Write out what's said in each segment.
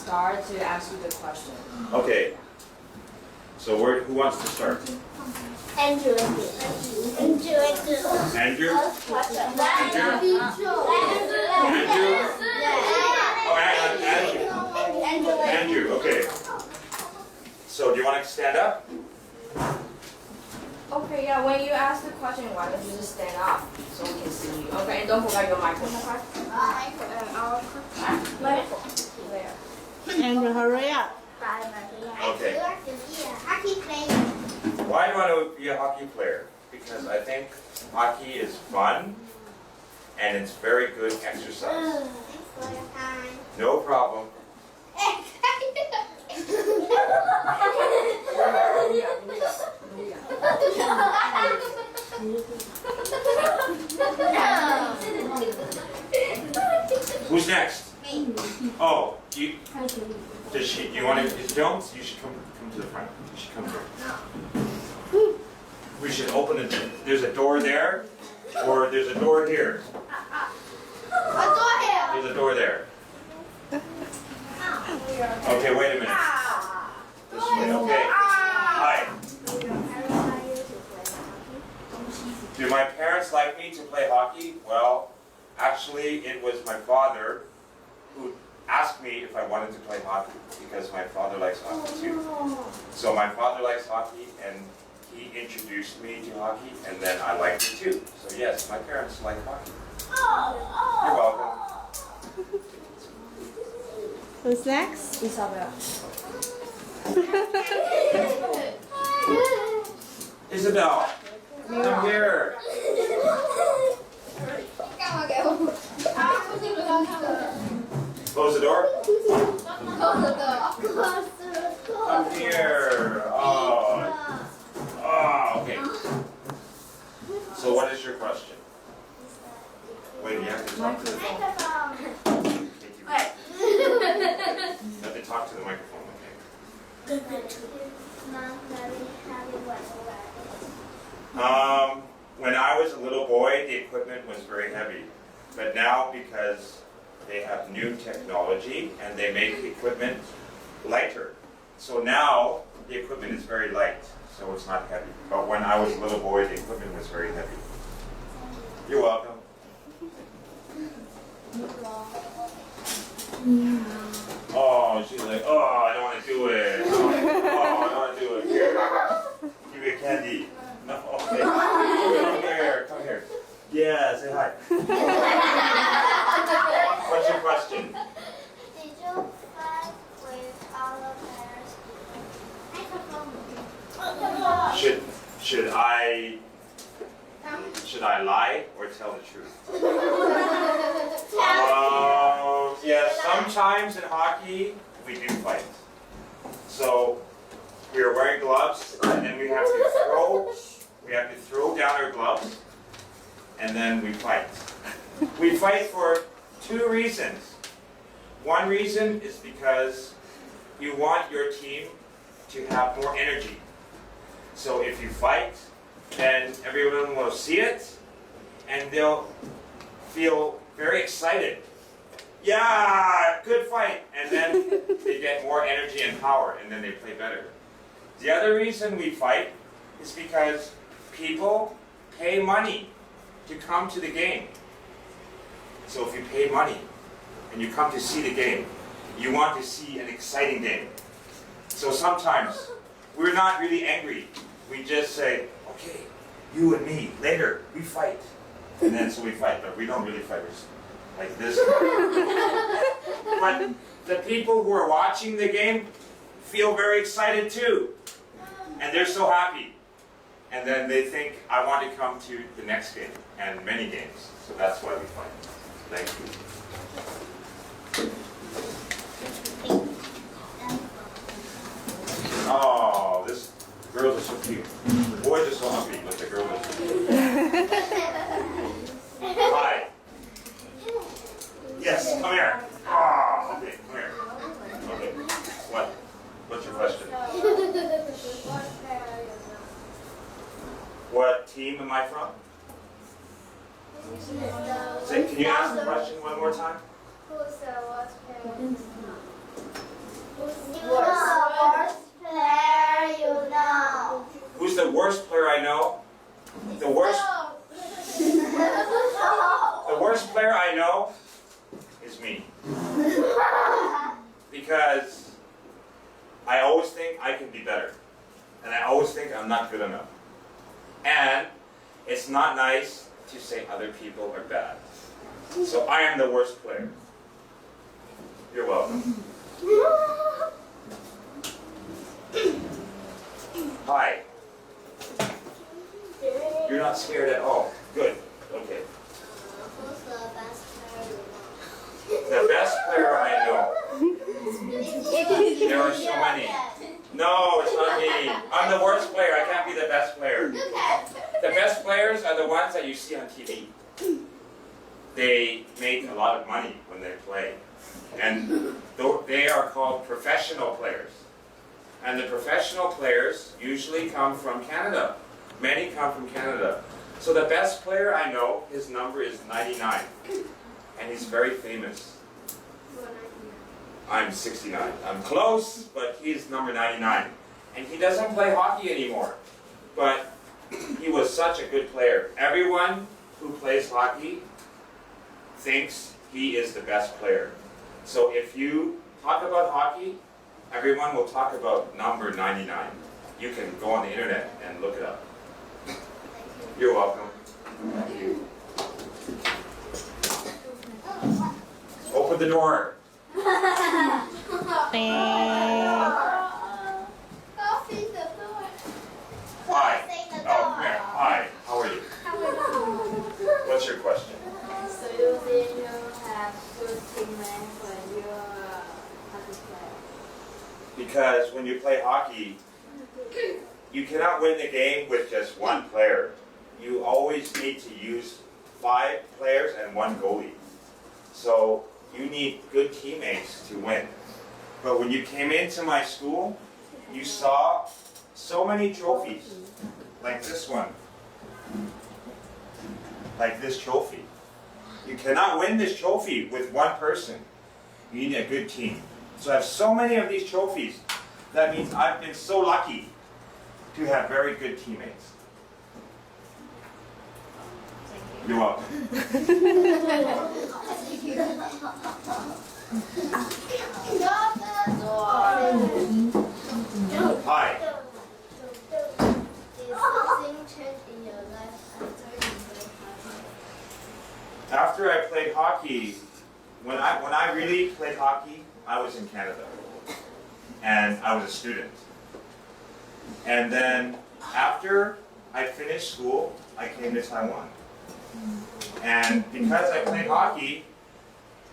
start to ask you the question. Okay. So who wants to start? Andrew. Andrew? Andrew? Oh, Andrew, okay. So do you want to stand up? Okay, yeah, when you ask the question, why don't you just stand up so we can see you? Okay, and don't forget your microphone. There. Andrew, hurry up. Okay. Hockey player. Why do I want to be a hockey player? Because I think hockey is fun and it's very good exercise. Thanks for your time. No problem. Who's next? Me. Oh, do you want to, if you don't, you should come to the front. You should come here. We should open it. There's a door there, or there's a door here. There's a door there. Okay, wait a minute. This way, okay. Hi. Do my parents like me to play hockey? Well, actually, it was my father who asked me if I wanted to play hockey because my father likes hockey too. So my father likes hockey and he introduced me to hockey and then I liked it too. So yes, my parents like hockey. You're welcome. Who's next? Isabel. Isabel, come here. Close the door. Come here. Oh, okay. So what is your question? Wait, you have to talk to the Microphone. You have to talk to the microphone, okay? When I was a little boy, the equipment was very heavy. But now, because they have new technology and they make the equipment lighter. So now, the equipment is very light, so it's not heavy. But when I was a little boy, the equipment was very heavy. You're welcome. Oh, she's like, oh, I don't want to do it. Oh, I don't want to do it. Here, give me a candy. No, okay. Come here. Yeah, say hi. What's your question? Did you fight with all of parents? Should I lie or tell the truth? Yeah, sometimes in hockey we do fight. So we are wearing gloves and we have to throw down our gloves and then we fight. We fight for two reasons. One reason is because you want your team to have more energy. So if you fight, then everyone will see it and they'll feel very excited. Yeah, good fight. And then they get more energy and power and then they play better. The other reason we fight is because people pay money to come to the game. So if you pay money and you come to see the game, you want to see an exciting game. So sometimes we're not really angry. We just say, okay, you and me, later, we fight. And then so we fight, but we don't really fight. We're like this. But the people who are watching the game feel very excited too. And they're so happy. And then they think, I want to come to the next game and many games. So that's why we fight. Thank you. Oh, this girls are so cute. The boys are so ugly, but the girls are so cute. Hi. Yes, come here. Oh, okay, come here. Okay. What? What's your question? What team am I from? Say, can you ask the question one more time? Who's the worst parent? because I always think I can be better. And I always think I'm not good enough. And it's not nice to say other people are bad. So I am the worst player. You're welcome. Hi. You're not scared at all. Good. Okay. Who's the best player The best player I know. There are so many. No, it's not me. I'm the worst player. I can't be the best player. The best players are the ones that you see on TV. They make a lot of money when they play. And they are called professional players. And the professional players usually come from Canada. Many come from Canada. So the best player I know, his number is 99. And he's very famous. I'm 69. I'm close, but he's number 99. And he doesn't play hockey anymore. But he was such a good player. Everyone who plays hockey thinks he is the best player. So if you talk about hockey, everyone will talk about number 99. You can go on the internet and look it up. You're welcome. Thank you. Open the door. Hi. Oh, come here. Hi. How are you? What's your question? So you think you have good teammates when you are hockey player? Because when you play hockey, you cannot win the game with just one player. You always need to use 5 players and 1 goalie. So you need good teammates to win. But when you came into my school, you saw so many trophies, like this one, like this trophy. You cannot win this trophy with one person. You need a good team. So I have so many of these trophies. That means I've been so lucky to have very good teammates. You're welcome. Hi. Did something change in your life after you played hockey? After I played hockey, when I really played hockey, I was in Canada. And I was a student. And then after I finished school, I came to Taiwan. And because I played hockey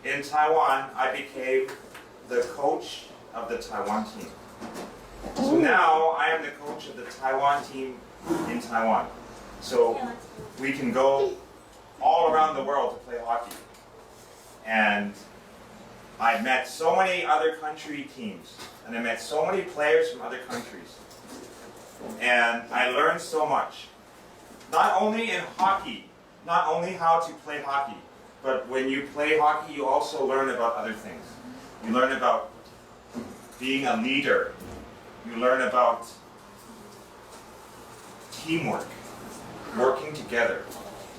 in Taiwan, I became the coach of the Taiwan team. So now I am the coach of the Taiwan team in Taiwan. So we can go all around the world to play hockey. And I met so many other country teams. And I met so many players from other countries. And I learned so much. Not only in hockey, not only how to play hockey, but when you play hockey, you also learn about other things. You learn about being a leader. You learn about teamwork, working together.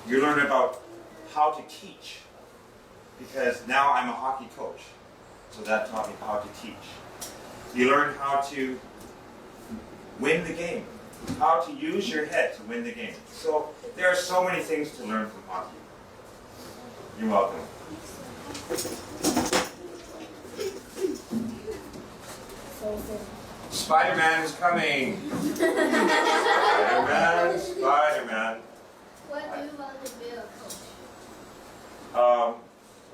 You learn about how to teach, because now I'm a hockey coach. So that taught me how to teach. You learn how to win the game, how to use your head to win the game. So there are so many things to learn from hockey. You're welcome. Spider-Man is coming. Spider-Man, Spider-Man. What do you want to be a coach?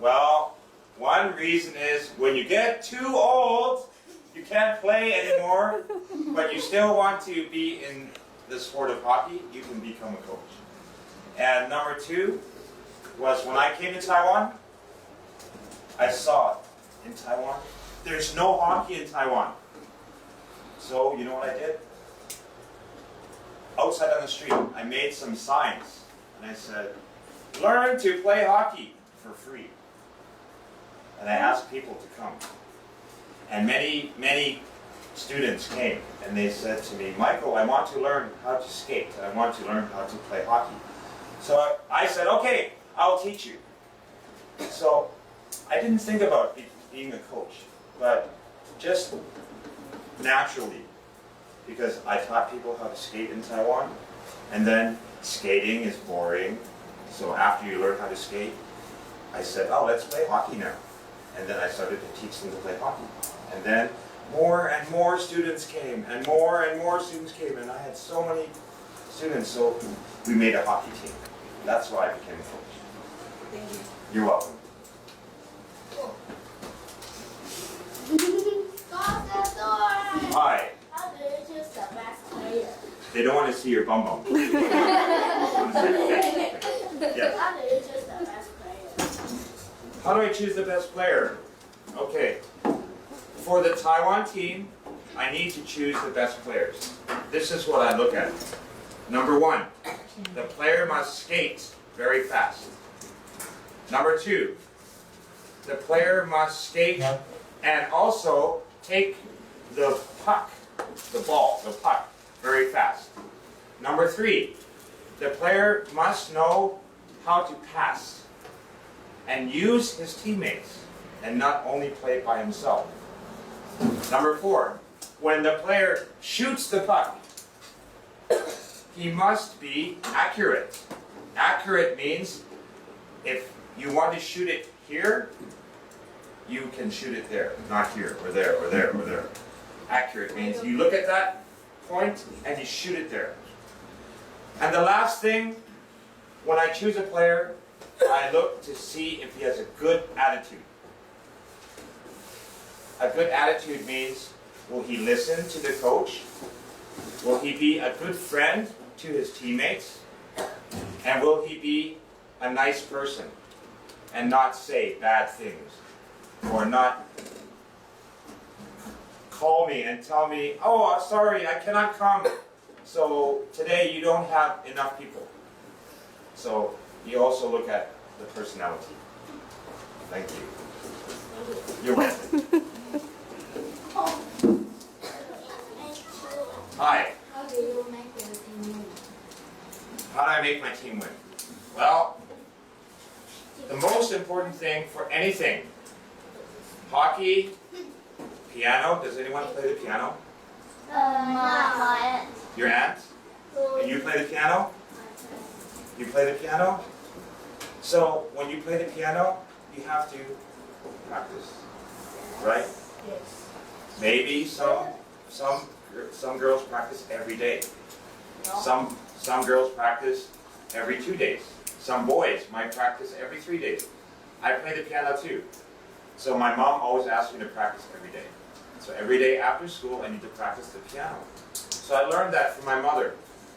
Well, one reason is when you get too old, you can't play anymore, but you still want to be in the sport of hockey, you can become a coach. And number 2 was when I came to Taiwan, I saw in Taiwan, there's no hockey in Taiwan. So you know what I did? Outside on the street, I made some signs, and I said, learn to play hockey for free. And I asked people to come. And many students came, and they said to me, Michael, I want to learn how to skate, and I want to learn how to play hockey. So I said, okay, I'll teach you. So I didn't think about being a coach, but just naturally, because I taught people how to skate in Taiwan, and then skating is boring. So after you learn how to skate, I said, oh, let's play hockey now. And then I started to teach them to play hockey. And then more and more students came, and more students came, and I had so many students, so we made a hockey team. That's why I became a coach. Thank you. You're welcome. Close the door. Hi. How do you choose the best player? They don't want to see your bum bum. Yes. How do you choose the best player? How do I choose the best player? Okay. For the Taiwan team, I need to choose the best players. This is what I look at. Number 1, the player must skate very fast. Number 2, the player must skate and also take the puck, the puck, very fast. Number 3, the player must know how to pass and use his teammates and not only play by himself. Number 4, when the player shoots the puck, he must be accurate. Accurate means if you want to shoot it here, you can shoot it there, not here, or there, or there, or there. Accurate means you look at that point and you shoot it there. And the last thing, when I choose a player, I look to see if he has a good attitude. A good attitude means, will he listen to the coach? Will he be a good friend to his teammates? And will he be a nice person and not say bad things? Or not call me and tell me, oh, sorry, I cannot come. So today you don't have enough people. So you also look at the personality. Thank you. You're welcome. Hi. How do you make your team win? How do I make my team win? Well, the most important thing for anything, hockey, piano. Does anyone play the piano? My aunt. Your aunt? And you play the piano? You play the piano? So when you play the piano, you have to practice, right? Yes. Maybe some girls practice every day. Some girls practice every 2 days. Some boys might practice every 3 days. I play the piano too. So my mom always asks me to practice every day. So every day after school, I need to practice the piano. So I learned that from my mother.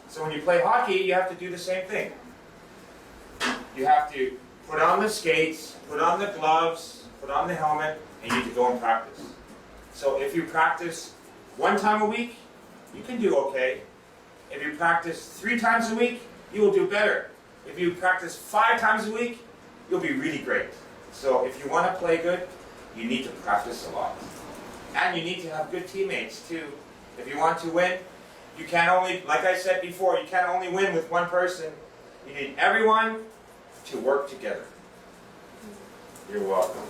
So when you play hockey, you have to do the same thing. You have to put on the skates, put on the gloves, put on the helmet, and you need to go and practice. So if you practice 1 time a week, you can do okay. If you practice 3 times a week, you will do better. If you practice 5 times a week, you'll be really great. So if you want to play good, you need to practice a lot. And you need to have good teammates too. If you want to win, you can't only, like I said before, you can't only win with one person. You need everyone to work together. You're welcome.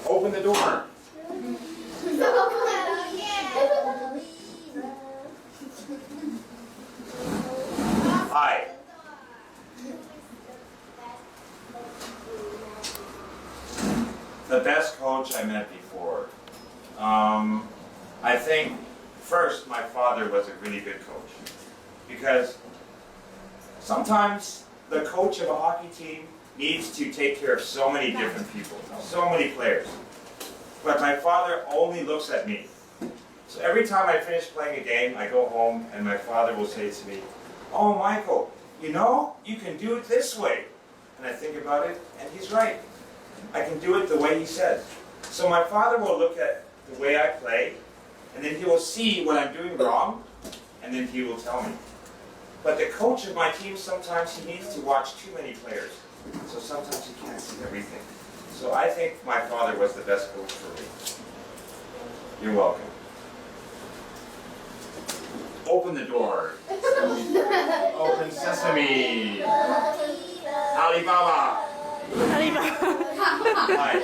Open the door. Hi. The best coach I met before. I think first my father was a really good coach because sometimes the coach of a hockey team needs to take care of so many different people, so many players. But my father only looks at me. So every time I finish playing a game, I go home and my father will say to me, "Oh, Michael, you know, you can do it this way." And I think about it, and he's right. I can do it the way he says. So my father will look at the way I play, and then he will see what I'm doing wrong, and then he will tell me. But the coach of my team, sometimes he needs to watch too many players. So sometimes he can't see everything. So I think my father was the best coach for me. You're welcome. Open the door. Open sesame. Alibaba. Hi.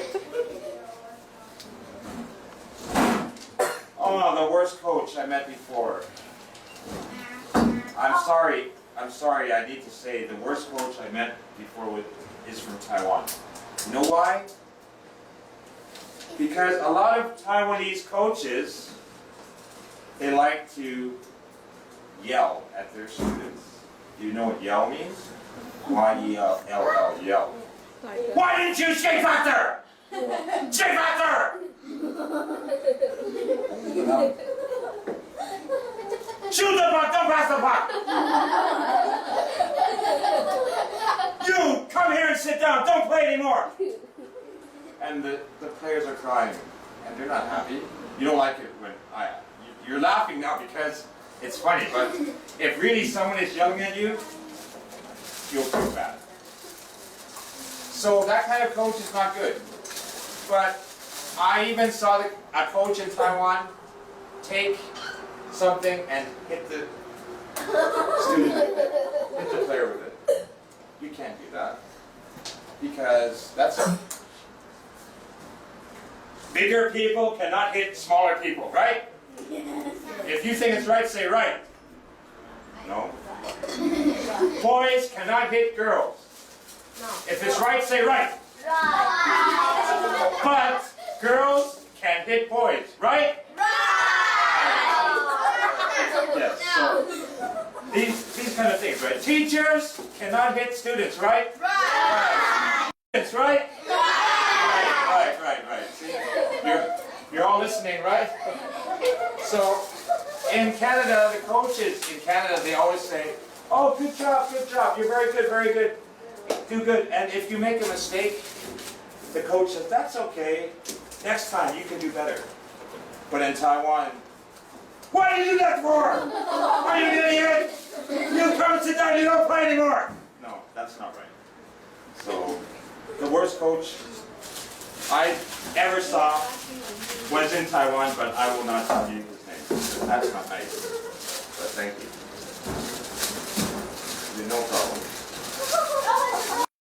Oh, the worst coach I met before. I'm sorry, I need to say the worst coach I met before is from Taiwan. You know why? Because a lot of Taiwanese coaches, they like to yell at their students. Do you know what yell means? Y-E-L-L, yell. Why didn't you shake faster? Shake faster! Shoot the puck, don't pass the puck! You, come here and sit down, don't play anymore! And the players are crying, and they're not happy. You don't like it when you're laughing now because it's funny, but if really someone is yelling at you, you'll feel bad. So that kind of coach is not good. But I even saw a coach in Taiwan take something and hit the student, hit the player with it. You can't do that. Because that's bigger people cannot hit smaller people, right? If you think it's right, say right. No. Boys cannot hit girls. If it's right, say right. But girls can hit boys, right? Yes. So these kind of things, right? Teachers cannot hit students, right? Students, right? Right. See, you're all listening, right? So in Canada, the coaches in Canada, they always say, "Oh, good job, you're very good, do good." And if you make a mistake, the coach says, "That's okay. Next time you can do better." But in Taiwan, "What do you do that for? Are you an idiot? You come and sit down, you don't play anymore." No, that's not right. So the worst coach I ever saw was in Taiwan, but I will not tell you his name. That's not nice. But thank you. No problem.